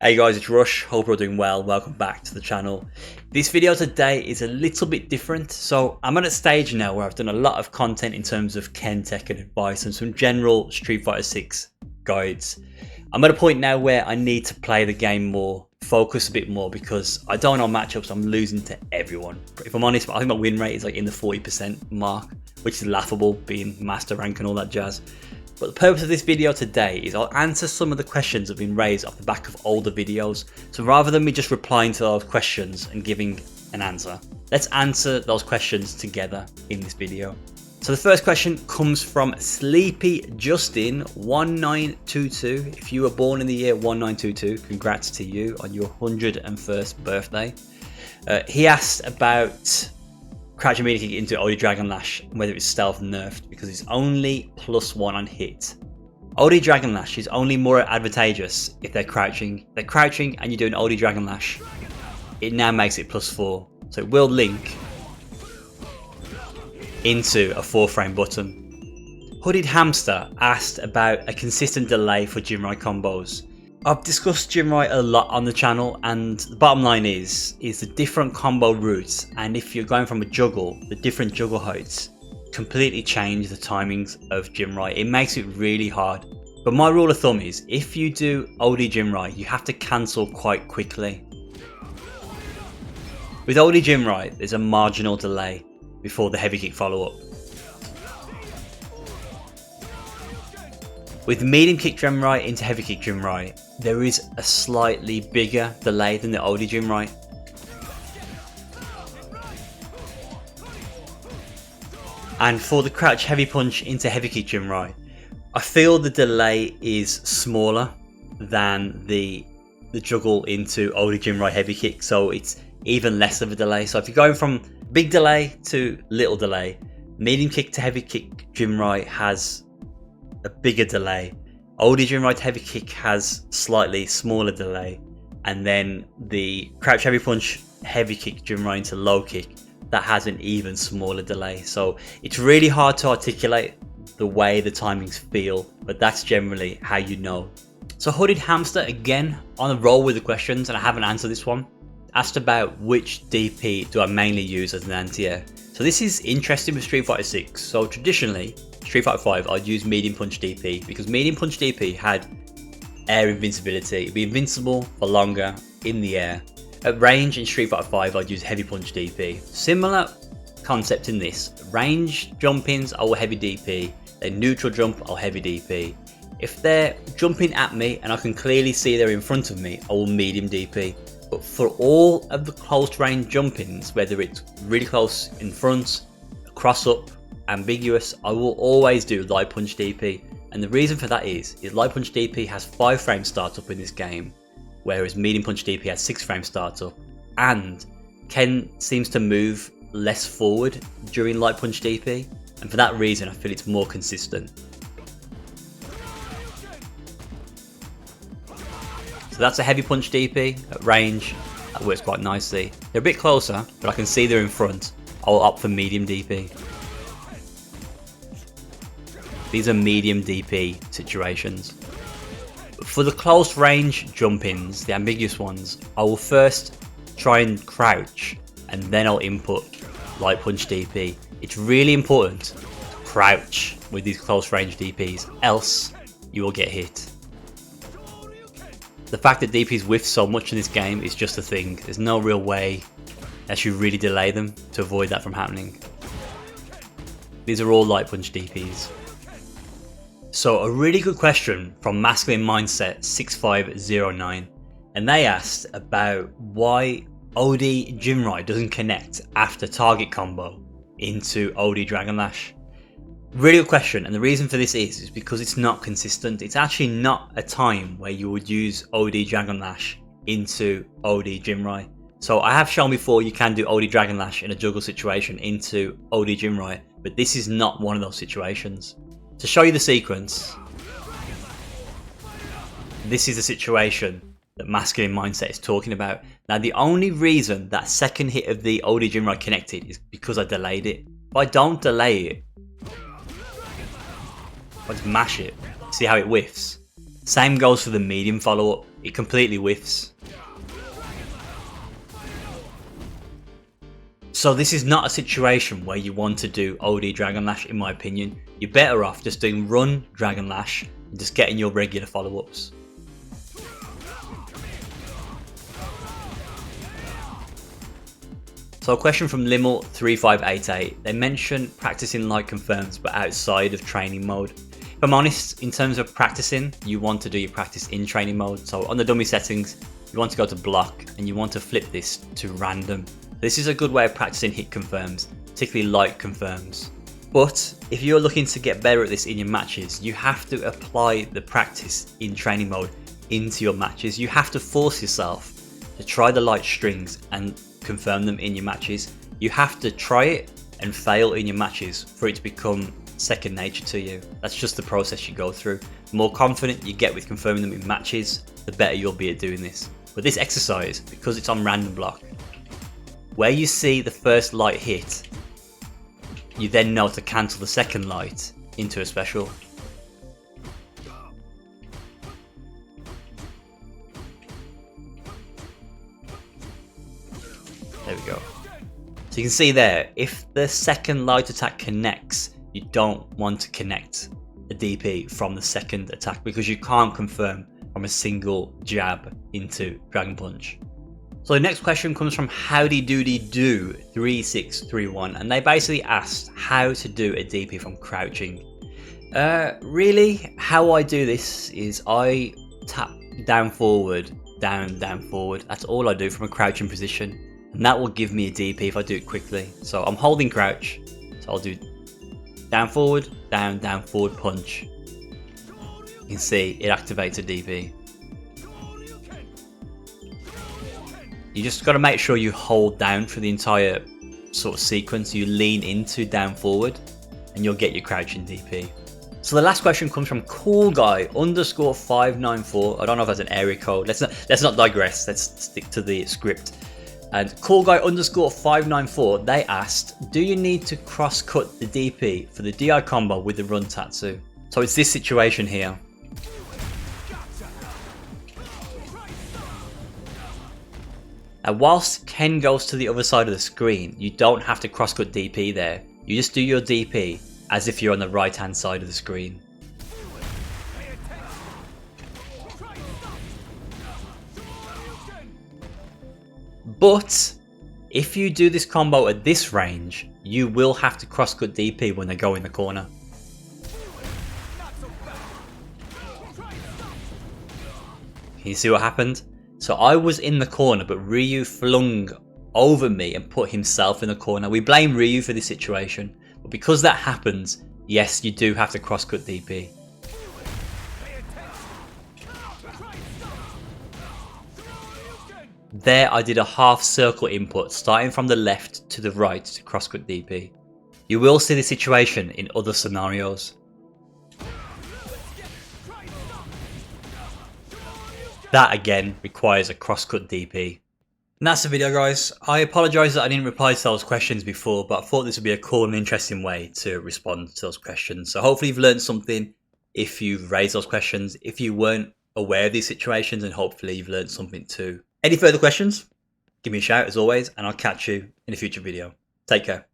Hey guys, it's Rush, hope you're doing well, welcome back to the channel. This video today is a little bit different, so I'm at a stage now where I've done a lot of content in terms of Ken tech and advice and some general Street Fighter 6 guides. I'm at a point now where I need to play the game more, focus a bit more, because I don't know matchups, I'm losing to everyone. If I'm honest, I think my win rate is like in the 40% mark, which is laughable being master rank and all that jazz. But the purpose of this video today is I'll answer some of the questions that have been raised off the back of older videos. So rather than me just replying to those questions and giving an answer, let's answer those questions together in this video. So the first question comes from Sleepy Justin 1922. If you were born in the year 1922, congrats to you on your 101st birthday. He asked about crouch immediately into OD Dragonlash, whether it's stealth nerfed, because it's only +1 on hit. OD Dragonlash is only more advantageous if they're crouching. If they're crouching and you're doing OD Dragonlash, it now makes it +4. So it will link into a 4-frame button. Hooded Hamster asked about a consistent delay for JINRAI combos. I've discussed JINRAI a lot on the channel, and the bottom line is the different combo routes, and if you're going from a juggle, the different juggle heights completely change the timings of JINRAI. It makes it really hard. But my rule of thumb is, if you do OD JINRAI, you have to cancel quite quickly. With OD JINRAI, there's a marginal delay before the heavy kick follow-up. With medium kick JINRAI into heavy kick JINRAI, there is a slightly bigger delay than the OD JINRAI. And for the crouch heavy punch into heavy kick JINRAI, I feel the delay is smaller than the juggle into OD JINRAI heavy kick, so it's even less of a delay. So if you're going from big delay to little delay, medium kick to heavy kick JINRAI has a bigger delay. OD JINRAI to heavy kick has slightly smaller delay, and then the crouch heavy punch heavy kick JINRAI into low kick, that has an even smaller delay. So it's really hard to articulate the way the timings feel, but that's generally how you know. So Hooded Hamster, again on a roll with the questions, and I haven't answered this one, asked about which DP do I mainly use as an anti-air. So this is interesting with Street Fighter 6. So traditionally Street Fighter 5, I'd use medium punch DP because medium punch DP had air invincibility. It'd be invincible for longer in the air. At range in Street Fighter 5, I'd use heavy punch DP. Similar concept in this. Range jump-ins, I will heavy DP. Then neutral jump, I'll heavy DP. If they're jumping at me and I can clearly see they're in front of me, I will medium DP. But for all of the close range jump-ins, whether it's really close in front, cross up, ambiguous, I will always do light punch DP. And the reason for that is light punch DP has 5 frame startup in this game, whereas medium punch DP has 6 frame startup, and Ken seems to move less forward during light punch DP, and for that reason I feel it's more consistent. So that's a heavy punch DP at range. That works quite nicely. They're a bit closer, but I can see they're in front. I'll opt for medium DP. These are medium DP situations. For the close range jump-ins, the ambiguous ones, I will first try and crouch, and then I'll input light punch DP. It's really important to crouch with these close range DPs, else you will get hit. The fact that DPs whiff so much in this game is just a thing. There's no real way that you really delay them to avoid that from happening. These are all light punch DPs. So a really good question from Masculine Mindset 6509, and they asked about why OD JINRAI doesn't connect after target combo into OD Dragonlash. Really good question, and the reason for this is because it's not consistent. It's actually not a time where you would use OD Dragonlash into OD JINRAI. So I have shown before you can do OD Dragonlash in a juggle situation into OD JINRAI, but this is not one of those situations. To show you the sequence, this is the situation that Masculine Mindset is talking about. Now the only reason that second hit of the OD JINRAI connected is because I delayed it. If I don't delay it, I just mash it, see how it whiffs. Same goes for the medium follow-up, it completely whiffs. So this is not a situation where you want to do OD Dragonlash in my opinion. You're better off just doing run Dragonlash and just getting your regular follow-ups. So a question from Limmel3588, they mention practicing light confirms but outside of training mode. If I'm honest, in terms of practicing, you want to do your practice in training mode. So on the dummy settings, you want to go to block and you want to flip this to random. This is a good way of practicing hit confirms, particularly light confirms. But if you're looking to get better at this in your matches, you have to apply the practice in training mode into your matches. You have to force yourself to try the light strings and confirm them in your matches. You have to try it and fail in your matches for it to become second nature to you. That's just the process you go through. The more confident you get with confirming them in matches, the better you'll be at doing this. But this exercise, because it's on random block, where you see the first light hit, you then know to cancel the second light into a special. There we go. So you can see there, if the second light attack connects, you don't want to connect a DP from the second attack because you can't confirm from a single jab into Dragon Punch. So the next question comes from Howdy Doody Do 3631 and they basically asked how to do a DP from crouching. Really, how I do this is I tap down forward, down forward. That's all I do from a crouching position. And that will give me a DP if I do it quickly. So I'm holding crouch, so I'll do down forward punch. You can see it activates a DP. You just got to make sure you hold down for the entire sort of sequence. You lean into down forward and you'll get your crouching DP. So the last question comes from Cool Guy _594. I don't know if that's an area code. Let's not digress. Let's stick to the script. And Cool Guy _594, they asked, do you need to cross cut the DP for the DI combo with the run Tatsu? So it's this situation here. Now whilst Ken goes to the other side of the screen, you don't have to cross cut DP there. You just do your DP as if you're on the right hand side of the screen. But if you do this combo at this range, you will have to cross cut DP when they go in the corner. Can you see what happened? So I was in the corner, but Ryu flung over me and put himself in the corner. We blame Ryu for this situation, but because that happens, yes, you do have to cross cut DP. There I did a half circle input starting from the left to the right to cross cut DP. You will see the situation in other scenarios. That again requires a cross cut DP. And that's the video guys. I apologise that I didn't reply to those questions before, but I thought this would be a cool and interesting way to respond to those questions. So hopefully you've learned something if you've raised those questions, if you weren't aware of these situations, and hopefully you've learned something too. Any further questions? Give me a shout as always, and I'll catch you in a future video. Take care.